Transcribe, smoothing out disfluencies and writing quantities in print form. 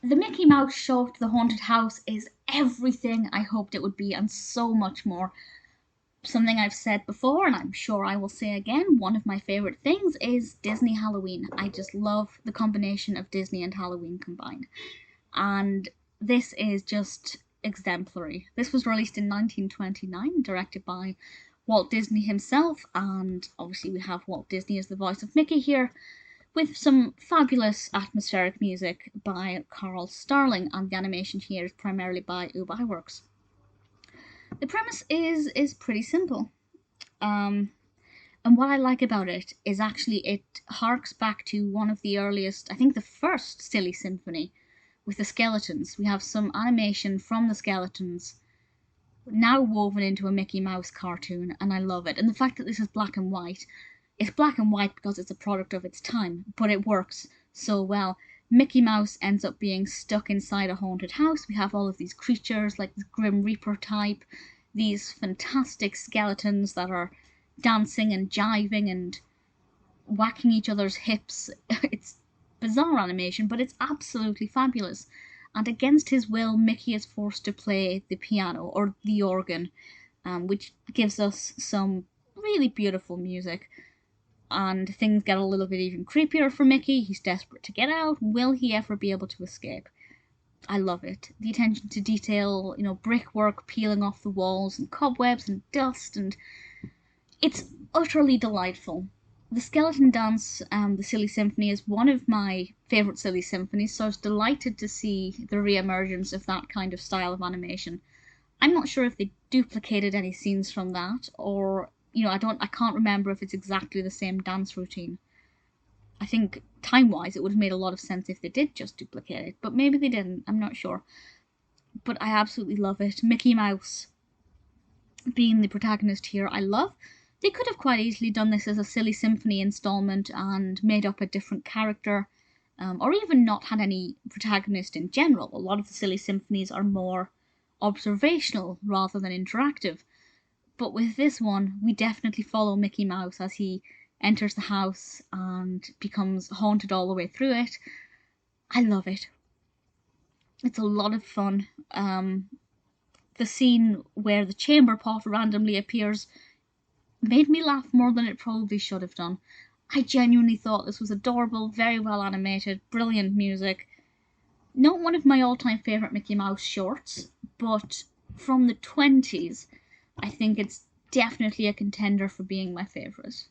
The Mickey Mouse short, The Haunted House, is everything I hoped it would be and so much more. Something I've said before, and I'm sure I will say again, one of my favourite things is Disney Halloween. I just love the combination of Disney and Halloween combined. And this is just exemplary. This was released in 1929, directed by Walt Disney himself, and obviously we have Walt Disney as the voice of Mickey here, with some fabulous atmospheric music by Carl Starling, and the animation here is primarily by Ub Iwerks. The premise is pretty simple. And what I like about it is actually it harks back to one of the earliest, I think the first Silly Symphony, with the skeletons. We have some animation from the skeletons now woven into a Mickey Mouse cartoon, and I love it. And the fact that this is black and white, it's black and white because it's a product of its time, but it works so well. Mickey Mouse ends up being stuck inside a haunted house. We have all of these creatures, like the Grim Reaper type, these fantastic skeletons that are dancing and jiving and whacking each other's hips. It's bizarre animation, but it's absolutely fabulous. And against his will, Mickey is forced to play the piano or the organ, which gives us some really beautiful music. And things get a little bit even creepier for Mickey. He's desperate to get out. Will he ever be able to escape? I love it. The attention to detail, brickwork peeling off the walls and cobwebs and dust, and it's utterly delightful. The Skeleton Dance, the Silly Symphony, is one of my favourite Silly Symphonies, so I was delighted to see the re-emergence of that kind of style of animation. I'm not sure if they duplicated any scenes from that, or I can't remember if it's exactly the same dance routine. I think time-wise it would have made a lot of sense if they did just duplicate it, but maybe they didn't, I'm not sure. But I absolutely love it. Mickey Mouse being the protagonist here, I love. They could have quite easily done this as a Silly Symphony installment and made up a different character, or even not had any protagonist in general. A lot of the Silly Symphonies are more observational rather than interactive. But with this one, we definitely follow Mickey Mouse as he enters the house and becomes haunted all the way through it. I love it. It's a lot of fun. The scene where the chamber pot randomly appears made me laugh more than it probably should have done. I genuinely thought this was adorable, very well animated, brilliant music. Not one of my all-time favourite Mickey Mouse shorts, but from the 20s, I think it's definitely a contender for being my favourite.